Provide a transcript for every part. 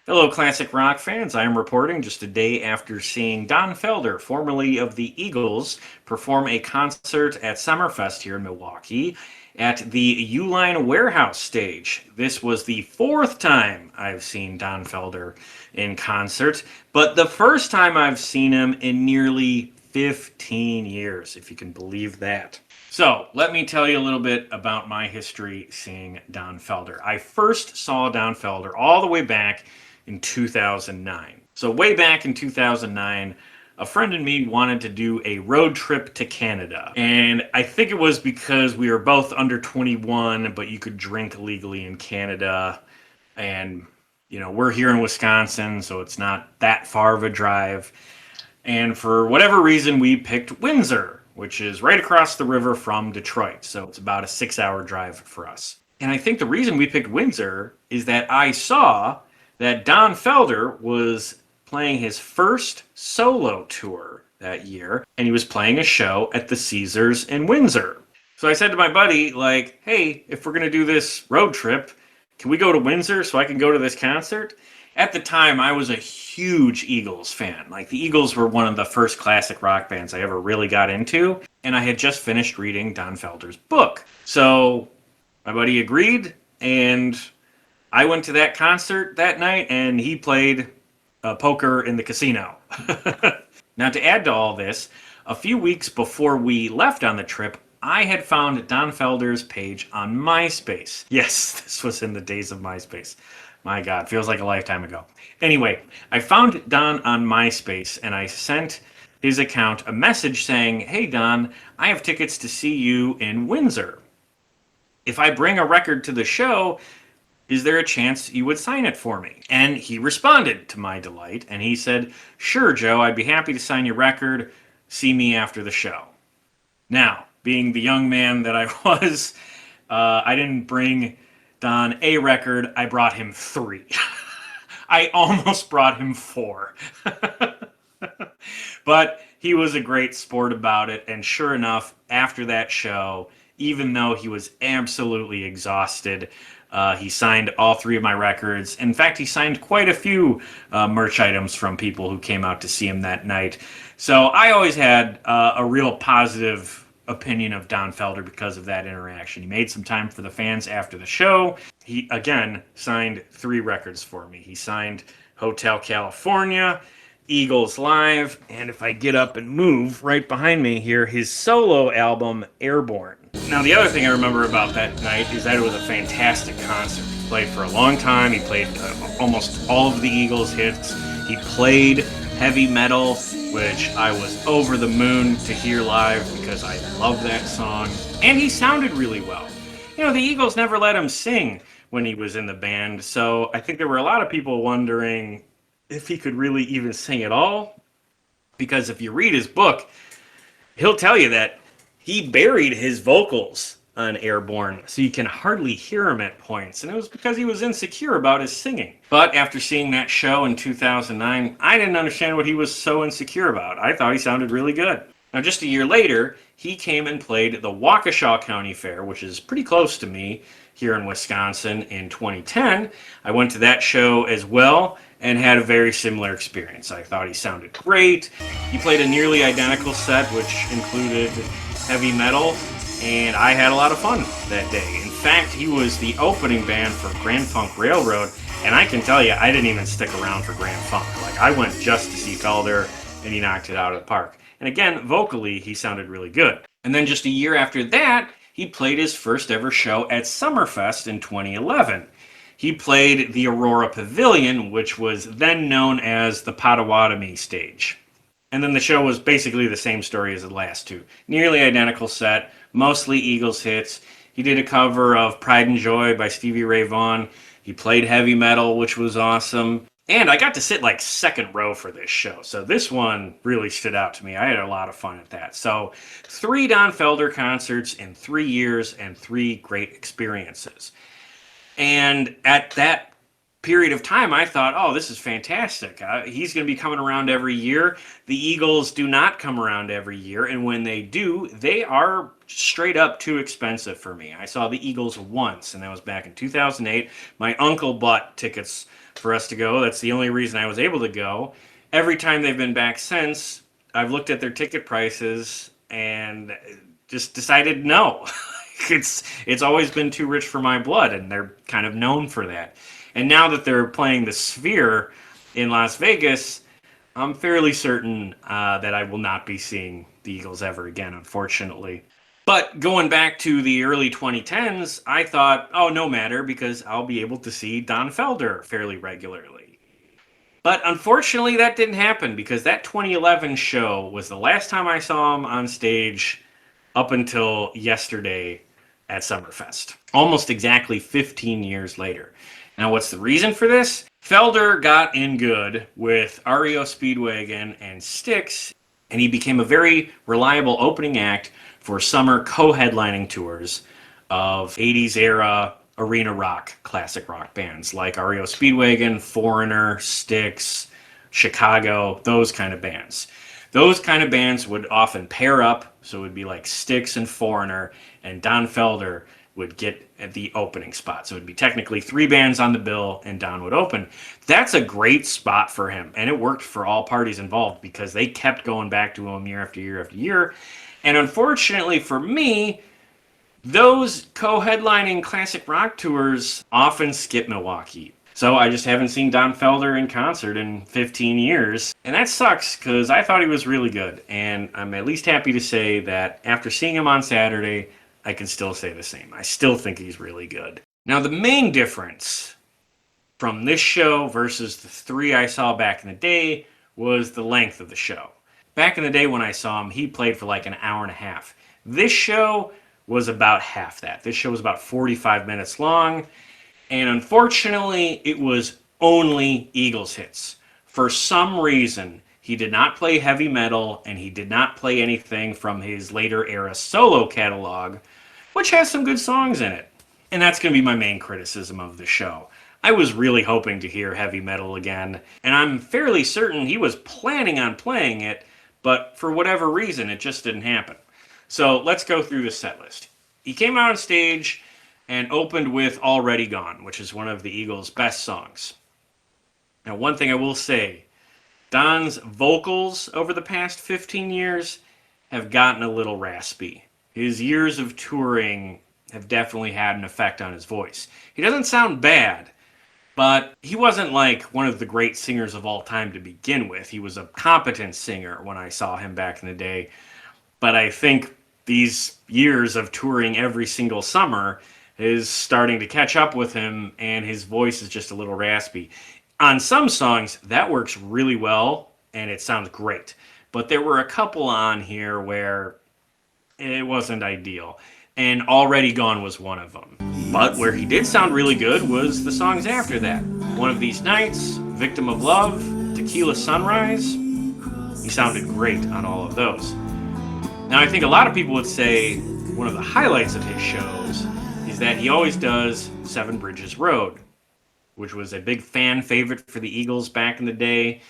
Hello, classic rock fans. I am reporting just a day after seeing Don Felder, formerly of the Eagles, perform a concert at Summerfest here in Milwaukee at the Uline Warehouse Stage. This was the fourth time I've seen Don Felder in concert, but the first time I've seen him in nearly 15 years, if you can believe that. So, let me tell you a little bit about my history seeing Don Felder. I first saw Don Felder all the way back in 2009. So, way back in 2009, a friend and me wanted to do a road trip to Canada. And I think it was because we were both under 21, but you could drink legally in Canada. And, we're here in Wisconsin, so it's not that far of a drive. And for whatever reason, we picked Windsor, which is right across the river from Detroit. So it's about a 6 hour drive for us. And I think the reason we picked Windsor is that I saw that Don Felder was playing his first solo tour that year, and he was playing a show at the Caesars in Windsor. So I said to my buddy, like, hey, if we're going to do this road trip, can we go to Windsor so I can go to this concert? At the time, I was a huge Eagles fan. Like, the Eagles were one of the first classic rock bands I ever really got into, and I had just finished reading Don Felder's book. So my buddy agreed, and I went to that concert that night, and he played poker in the casino. Now, to add to all this, a few weeks before we left on the trip, I had found Don Felder's page on MySpace. Yes, this was in the days of MySpace. My God, feels like a lifetime ago. Anyway, I found Don on MySpace, and I sent his account a message saying, hey, Don, I have tickets to see you in Windsor. If I bring a record to the show, is there a chance you would sign it for me? And he responded, to my delight, and he said, sure, Joe, I'd be happy to sign your record. See me after the show. Now, being the young man that I was, I didn't bring Don a record, I brought him 3. I almost brought him 4. But he was a great sport about it, and sure enough, after that show, even though he was absolutely exhausted, he signed all 3 of my records. In fact, he signed quite a few merch items from people who came out to see him that night. So I always had a real positive opinion of Don Felder because of that interaction. He made some time for the fans after the show. He, again, signed 3 records for me. He signed Hotel California, Eagles Live, and if I get up and move right behind me here, his solo album, Airborne. Now, the other thing I remember about that night is that it was a fantastic concert. He played for a long time. He played almost all of the Eagles hits. He played heavy metal, which I was over the moon to hear live because I love that song. And he sounded really well. The Eagles never let him sing when he was in the band, so I think there were a lot of people wondering if he could really even sing at all. Because if you read his book, he'll tell you that he buried his vocals on Airborne, so you can hardly hear him at points, and it was because he was insecure about his singing. But after seeing that show in 2009, I didn't understand what he was so insecure about. I thought he sounded really good. Now, just a year later, he came and played the Waukesha County Fair, which is pretty close to me here in Wisconsin, in 2010. I went to that show as well and had a very similar experience. I thought he sounded great. He played a nearly identical set, which included heavy metal, and I had a lot of fun that day. In fact, he was the opening band for Grand Funk Railroad, and I can tell you, I didn't even stick around for Grand Funk. Like, I went just to see Felder, and he knocked it out of the park. And again, vocally, he sounded really good. And then just a year after that, he played his first ever show at Summerfest in 2011. He played the Aurora Pavilion, which was then known as the Potawatomi Stage. And then the show was basically the same story as the last 2. Nearly identical set, mostly Eagles hits. He did a cover of Pride and Joy by Stevie Ray Vaughan. He played heavy metal, which was awesome. And I got to sit like second row for this show. So this one really stood out to me. I had a lot of fun at that. So 3 Don Felder concerts in 3 years and 3 great experiences. And at that period of time, I thought, oh, this is fantastic. He's going to be coming around every year. The Eagles do not come around every year, and when they do, they are straight up too expensive for me. I saw the Eagles once, and that was back in 2008. My uncle bought tickets for us to go. That's the only reason I was able to go. Every time they've been back since, I've looked at their ticket prices and just decided no. It's always been too rich for my blood, and they're kind of known for that. And now that they're playing the Sphere in Las Vegas, I'm fairly certain that I will not be seeing the Eagles ever again, unfortunately. But going back to the early 2010s, I thought, oh, no matter, because I'll be able to see Don Felder fairly regularly. But unfortunately, that didn't happen because that 2011 show was the last time I saw him on stage up until yesterday at Summerfest. Almost exactly 15 years later. Now, what's the reason for this? Felder got in good with REO Speedwagon and Styx, and he became a very reliable opening act for summer co-headlining tours of 80s era arena rock, classic rock bands like REO Speedwagon, Foreigner, Styx, Chicago, those kind of bands. Those kind of bands would often pair up, so it would be like Styx and Foreigner, and Don Felder would get at the opening spot. So it would be technically 3 bands on the bill, and Don would open. That's a great spot for him, and it worked for all parties involved because they kept going back to him year after year after year. And unfortunately for me, those co-headlining classic rock tours often skip Milwaukee. So I just haven't seen Don Felder in concert in 15 years. And that sucks because I thought he was really good. And I'm at least happy to say that after seeing him on Saturday, I can still say the same. I still think he's really good. Now, the main difference from this show versus the 3 I saw back in the day was the length of the show. Back in the day when I saw him, he played for like an hour and a half. This show was about half that. This show was about 45 minutes long, and unfortunately, it was only Eagles hits. For some reason, he did not play heavy metal, and he did not play anything from his later era solo catalog, which has some good songs in it. And that's going to be my main criticism of the show. I was really hoping to hear heavy metal again, and I'm fairly certain he was planning on playing it, but for whatever reason, it just didn't happen. So let's go through the set list. He came out on stage and opened with Already Gone, which is one of the Eagles' best songs. Now, one thing I will say, Don's vocals over the past 15 years have gotten a little raspy. His years of touring have definitely had an effect on his voice. He doesn't sound bad, but he wasn't like one of the great singers of all time to begin with. He was a competent singer when I saw him back in the day, but I think these years of touring every single summer is starting to catch up with him, and his voice is just a little raspy. On some songs, that works really well, and it sounds great. But there were a couple on here where it wasn't ideal, and Already Gone was one of them. But where he did sound really good was the songs after that. One of These Nights, Victim of Love, Tequila Sunrise. He sounded great on all of those. Now, I think a lot of people would say one of the highlights of his shows is that he always does Seven Bridges Road, which was a big fan favorite for the Eagles back in the day,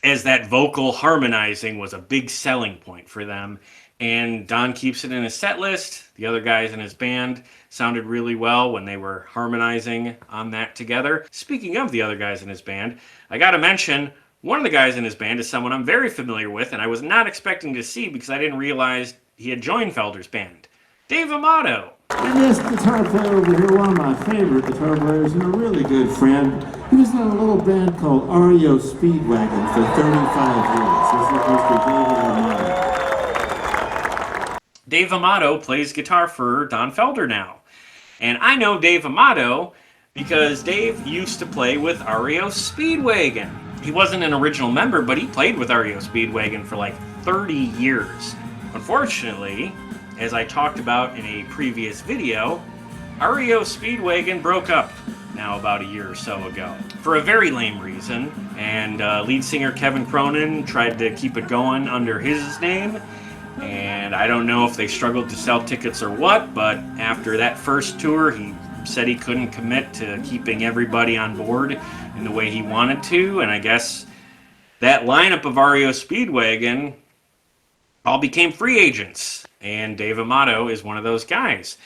as that vocal harmonizing was a big selling point for them. And Don keeps it in his set list. The other guys in his band sounded really well when they were harmonizing on that together. Speaking of the other guys in his band, I gotta mention, one of the guys in his band is someone I'm very familiar with, and I was not expecting to see because I didn't realize he had joined Felder's band. Dave Amato. And this guitar player over here, one of my favorite guitar players and a really good friend, he was in a little band called REO Speedwagon for 35 years. This is Mr. Dave Amato. Dave Amato plays guitar for Don Felder now. And I know Dave Amato because Dave used to play with REO Speedwagon. He wasn't an original member, but he played with REO Speedwagon for like 30 years. Unfortunately, as I talked about in a previous video, REO Speedwagon broke up now about a year or so ago for a very lame reason, and lead singer Kevin Cronin tried to keep it going under his name, and I don't know if they struggled to sell tickets or what, but after that first tour, he said he couldn't commit to keeping everybody on board in the way he wanted to, and I guess that lineup of REO Speedwagon all became free agents, and Dave Amato is one of those guys.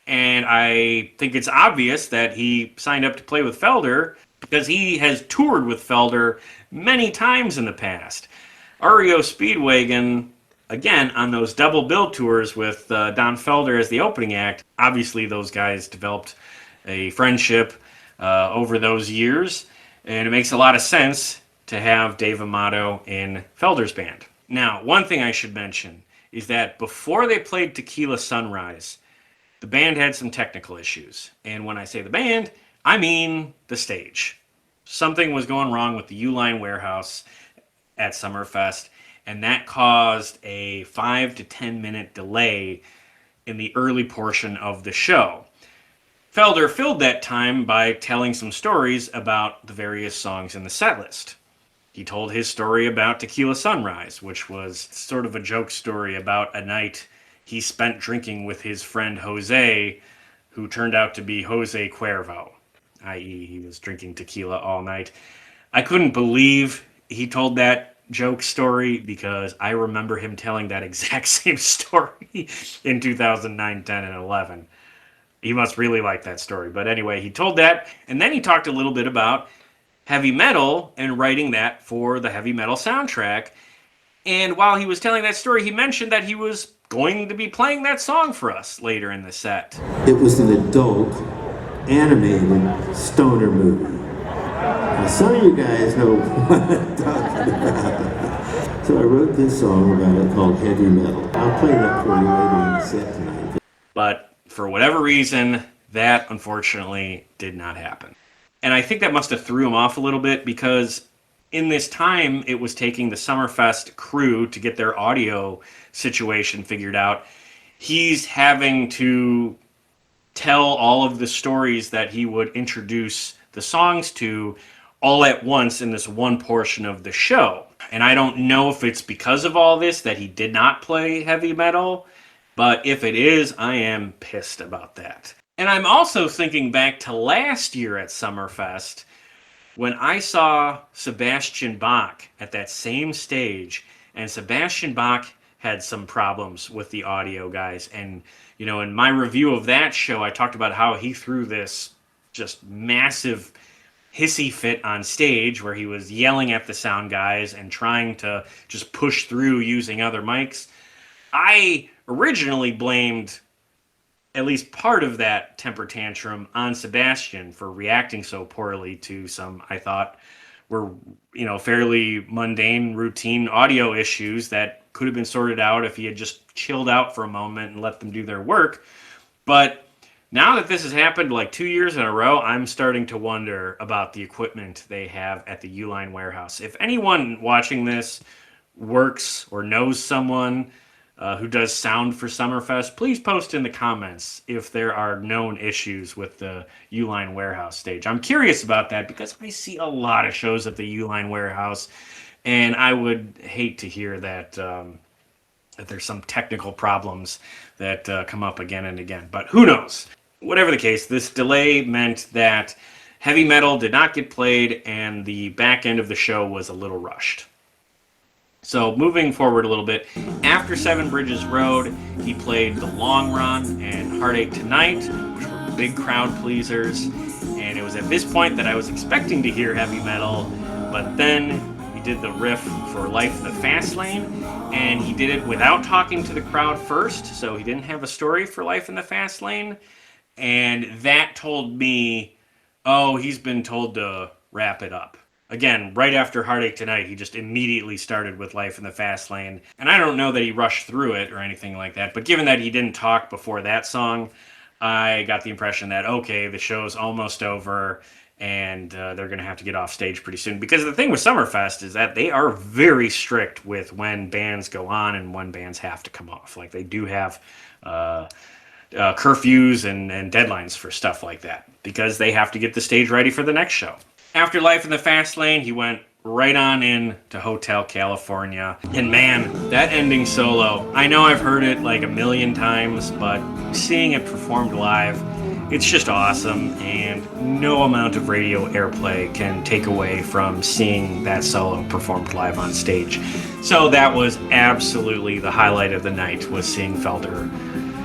And I think it's obvious that he signed up to play with Felder because he has toured with Felder many times in the past. REO Speedwagon, again, on those double bill tours with Don Felder as the opening act, obviously those guys developed a friendship over those years, and it makes a lot of sense to have Dave Amato in Felder's band. Now, one thing I should mention is that before they played Tequila Sunrise, the band had some technical issues. And when I say the band, I mean the stage. Something was going wrong with the Uline Warehouse at Summerfest, and that caused a 5 to 10 minute delay in the early portion of the show. Felder filled that time by telling some stories about the various songs in the setlist. He told his story about Tequila Sunrise, which was sort of a joke story about a night he spent drinking with his friend Jose, who turned out to be Jose Cuervo, i.e. he was drinking tequila all night. I couldn't believe he told that joke story because I remember him telling that exact same story in 2009, 10, and 11. He must really like that story. But anyway, he told that, and then he talked a little bit about heavy metal and writing that for the heavy metal soundtrack. And while he was telling that story, he mentioned that he was going to be playing that song for us later in the set. It was an adult, animated stoner movie. Now, some of you guys know what I'm talking about. So I wrote this song about it called Heavy Metal. I'll play that for you later in the set tonight. But for whatever reason, that unfortunately did not happen. And I think that must have threw him off a little bit because in this time it was taking the Summerfest crew to get their audio situation figured out. He's having to tell all of the stories that he would introduce the songs to all at once in this one portion of the show. And I don't know if it's because of all this that he did not play heavy metal, but if it is, I am pissed about that. And I'm also thinking back to last year at Summerfest when I saw Sebastian Bach at that same stage, and Sebastian Bach had some problems with the audio, guys. And, you know, in my review of that show, I talked about how he threw this just massive hissy fit on stage where he was yelling at the sound guys and trying to just push through using other mics. I originally blamed at least part of that temper tantrum on Sebastian for reacting so poorly to some, I thought, were, you know, fairly mundane, routine audio issues that could have been sorted out if he had just chilled out for a moment and let them do their work. But now that this has happened like 2 years in a row, I'm starting to wonder about the equipment they have at the Uline Warehouse. If anyone watching this works or knows someone who does sound for Summerfest, please post in the comments if there are known issues with the Uline Warehouse Stage. I'm curious about that because I see a lot of shows at the Uline Warehouse, and I would hate to hear that that there's some technical problems that come up again and again. But who knows? Whatever the case, this delay meant that heavy metal did not get played, and the back end of the show was a little rushed. So moving forward a little bit, after Seven Bridges Road, he played The Long Run and Heartache Tonight, which were big crowd pleasers. And it was at this point that I was expecting to hear heavy metal, but then he did the riff for Life in the Fast Lane, and he did it without talking to the crowd first, so he didn't have a story for Life in the Fast Lane. And that told me, oh, he's been told to wrap it up. Again, right after Heartache Tonight, he just immediately started with Life in the Fast Lane. And I don't know that he rushed through it or anything like that, but given that he didn't talk before that song, I got the impression that, okay, the show's almost over, and they're going to have to get off stage pretty soon. Because the thing with Summerfest is that they are very strict with when bands go on and when bands have to come off. Like, they do have curfews and deadlines for stuff like that because they have to get the stage ready for the next show. After Life in the Fast Lane, he went right on in to Hotel California. And man, that ending solo, I know I've heard it like a million times, but seeing it performed live, it's just awesome, and no amount of radio airplay can take away from seeing that solo performed live on stage. So that was absolutely the highlight of the night, was seeing Felder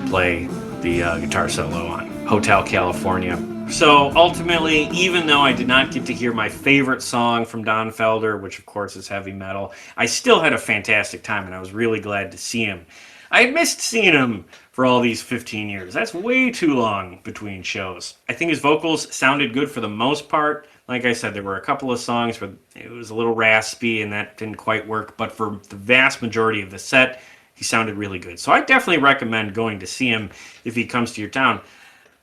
play the guitar solo on Hotel California. So ultimately, even though I did not get to hear my favorite song from Don Felder, which of course is heavy metal, I still had a fantastic time and I was really glad to see him. I had missed seeing him for all these 15 years. That's way too long between shows. I think his vocals sounded good for the most part. Like I said, there were a couple of songs where it was a little raspy and that didn't quite work, but for the vast majority of the set, he sounded really good. So I definitely recommend going to see him if he comes to your town.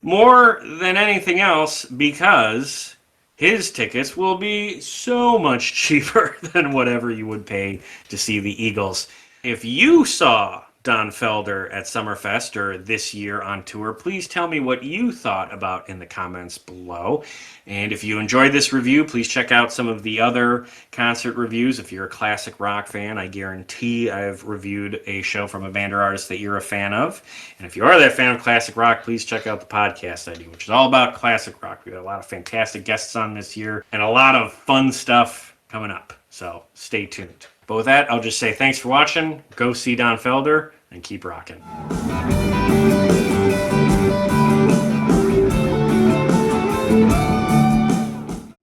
More than anything else, because his tickets will be so much cheaper than whatever you would pay to see the Eagles. If you saw Don Felder at Summerfest or this year on tour, please tell me what you thought about in the comments below. And if you enjoyed this review, please check out some of the other concert reviews. If you're a classic rock fan, I guarantee I've reviewed a show from a band or artist that you're a fan of. And if you are that fan of classic rock, please check out the podcast I do, which is all about classic rock. We got a lot of fantastic guests on this year and a lot of fun stuff coming up. So stay tuned. But with that, I'll just say thanks for watching. Go see Don Felder and keep rocking.